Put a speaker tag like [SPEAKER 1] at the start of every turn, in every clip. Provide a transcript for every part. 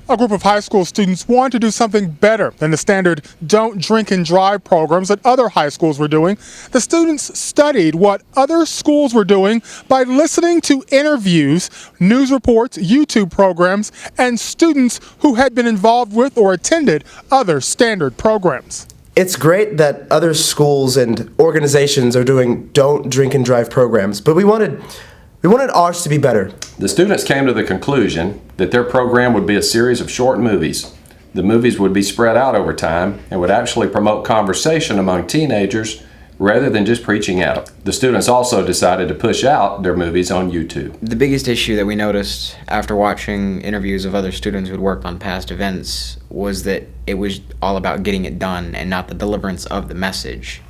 [SPEAKER 1] A group of high school students wanted to do something better than the standard don't drink and drive programs that other high schools were doing. The students studied what other schools were doing by listening to interviews, news reports, YouTube programs, and students who had been involved with or attended other standard programs.
[SPEAKER 2] It's great that other schools and organizations are doing don't drink and drive programs, but we wanted ours to be better.
[SPEAKER 3] The students came to the conclusion that their program would be a series of short movies. The movies would be spread out over time and would actually promote conversation among teenagers rather than just preaching out. The students also decided to push out their movies on YouTube.
[SPEAKER 4] The biggest issue that we noticed after watching interviews of other students who'd worked on past events was that it was all about getting it done and not the deliverance of the message.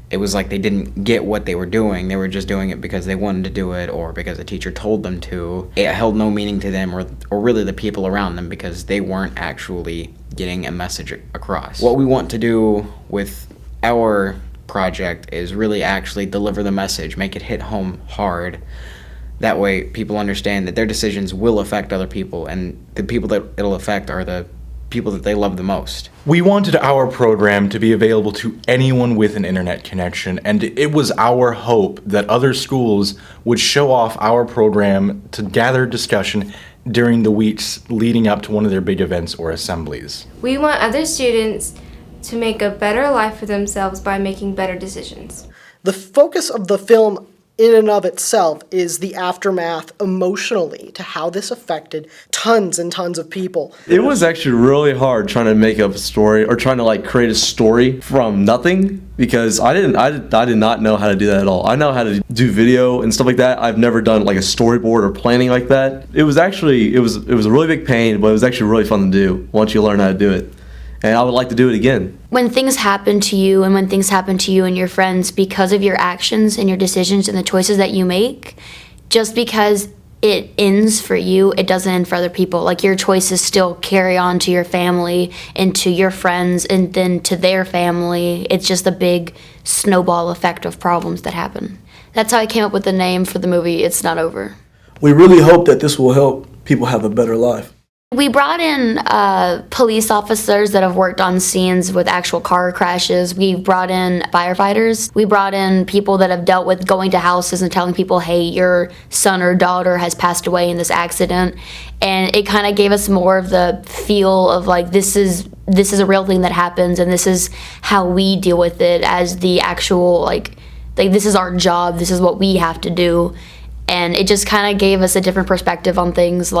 [SPEAKER 4] It was like they didn't get what they were doing. They were just doing it because they wanted to do it or because a teacher told them to. It held no meaning to them or really the people around them because they weren't actually getting a message across. What we want to do with our project is really actually deliver the message, make it hit home hard. That way people understand that their decisions will affect other people and the people that it'll affect are the people that they love the most.
[SPEAKER 5] We wanted our program to be available to anyone with an internet connection, and it was our hope that other schools would show off our program to gather discussion during the weeks leading up to one of their big events or assemblies.
[SPEAKER 6] We want other students to make a better life for themselves by making better decisions.
[SPEAKER 7] The focus of the film in and of itself is the aftermath emotionally to how this affected tons and tons of people.
[SPEAKER 8] It was actually really hard trying to make up a story or trying to create a story from nothing because I did not know how to do that at all. I know how to do video and stuff like that. I've never done a storyboard or planning like that. It was a really big pain, but it was actually really fun to do once you learn how to do it. And I would like to do it again.
[SPEAKER 9] When things happen to you and when things happen to you and your friends because of your actions and your decisions and the choices that you make, just because it ends for you, it doesn't end for other people. Your choices still carry on to your family and to your friends and then to their family. It's just a big snowball effect of problems that happen. That's how I came up with the name for the movie, It's Not Over.
[SPEAKER 10] We really hope that this will help people have a better life.
[SPEAKER 9] We brought in police officers that have worked on scenes with actual car crashes. We brought in firefighters. We brought in people that have dealt with going to houses and telling people, hey, your son or daughter has passed away in this accident. And it kind of gave us more of the feel of this is a real thing that happens and this is how we deal with it as the actual, this is our job, this is what we have to do. And it just kind of gave us a different perspective on things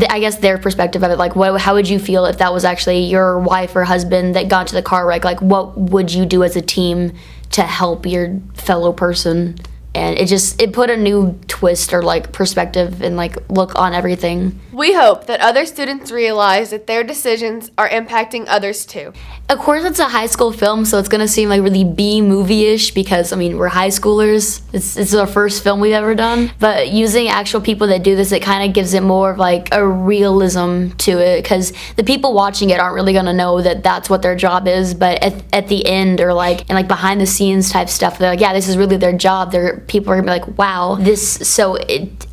[SPEAKER 9] I guess their perspective of it, how would you feel if that was actually your wife or husband that got into the car wreck? What would you do as a team to help your fellow person? And it put a new twist or perspective and look on everything.
[SPEAKER 6] We hope that other students realize that their decisions are impacting others too.
[SPEAKER 9] Of course, it's a high school film, so it's gonna seem really B-movie-ish because we're high schoolers. It's our first film we've ever done. But using actual people that do this, it kind of gives it more of a realism to it because the people watching it aren't really gonna know that that's what their job is. But at the end or and behind the scenes type stuff, they're yeah, this is really their job. People are gonna be wow,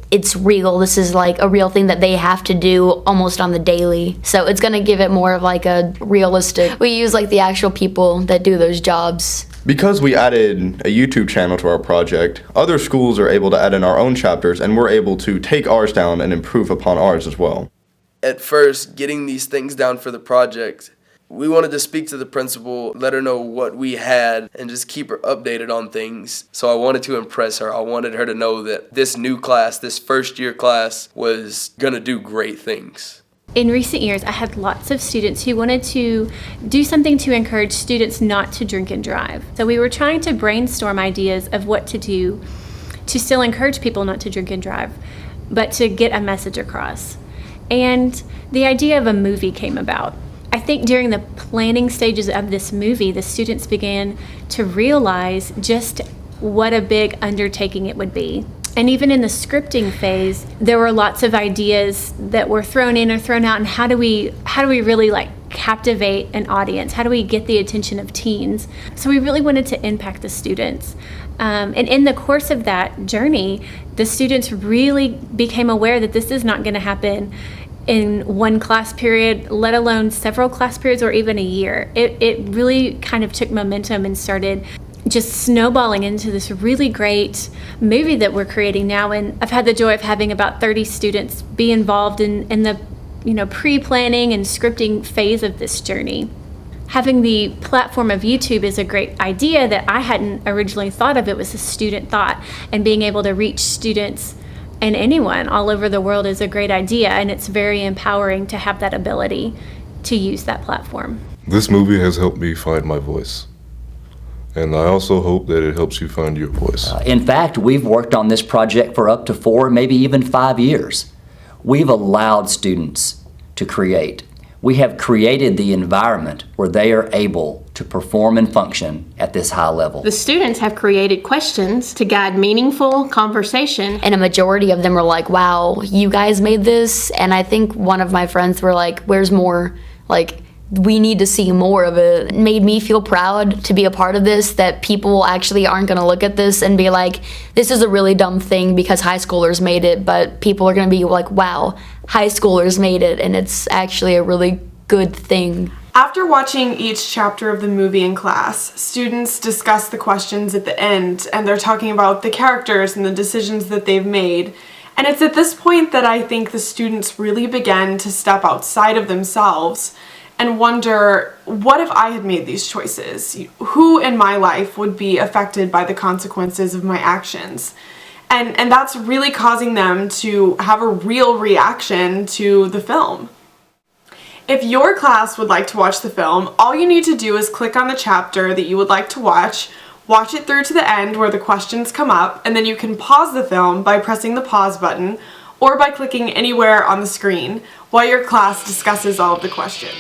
[SPEAKER 9] it's real. This is a real thing that they have to do almost on the daily. So it's gonna give it more of a realistic. We use the actual people that do those jobs.
[SPEAKER 11] Because we added a YouTube channel to our project, other schools are able to add in our own chapters and we're able to take ours down and improve upon ours as well.
[SPEAKER 12] At first, getting these things down for the project, we wanted to speak to the principal, let her know what we had, and just keep her updated on things. So I wanted to impress her. I wanted her to know that this new class, this first year class, was going to do great things.
[SPEAKER 13] In recent years, I had lots of students who wanted to do something to encourage students not to drink and drive. So we were trying to brainstorm ideas of what to do to still encourage people not to drink and drive, but to get a message across. And the idea of a movie came about. I think during the planning stages of this movie, the students began to realize just what a big undertaking it would be. And even in the scripting phase, there were lots of ideas that were thrown in or thrown out, and how do we really captivate an audience? How do we get the attention of teens? So we really wanted to impact the students. And in the course of that journey, the students really became aware that this is not going to happen in one class period, let alone several class periods or even a year. It really kind of took momentum and started just snowballing into this really great movie that we're creating now. And I've had the joy of having about 30 students be involved in the pre-planning and scripting phase of this journey. Having the platform of YouTube is a great idea that I hadn't originally thought of. It was a student thought, and being able to reach students and anyone all over the world is a great idea, and it's very empowering to have that ability to use that platform.
[SPEAKER 14] This movie has helped me find my voice, and I also hope that it helps you find your voice.
[SPEAKER 15] In fact, we've worked on this project for up to 4, maybe even 5 years. We've allowed students to create. We have created the environment where they are able to perform and function at this high level.
[SPEAKER 16] The students have created questions to guide meaningful conversation.
[SPEAKER 9] And a majority of them were like, wow, you guys made this? And I think one of my friends were like, where's more? Like, we need to see more of it. It made me feel proud to be a part of this, that people actually aren't going to look at this and be like, this is a really dumb thing because high schoolers made it, but people are going to be like, wow, high schoolers made it, and it's actually a really good thing.
[SPEAKER 17] After watching each chapter of the movie in class, students discuss the questions at the end, and they're talking about the characters and the decisions that they've made. And it's at this point that I think the students really began to step outside of themselves and wonder, what if I had made these choices? Who in my life would be affected by the consequences of my actions? And that's really causing them to have a real reaction to the film. If your class would like to watch the film, all you need to do is click on the chapter that you would like to watch it through to the end where the questions come up, and then you can pause the film by pressing the pause button or by clicking anywhere on the screen while your class discusses all of the questions.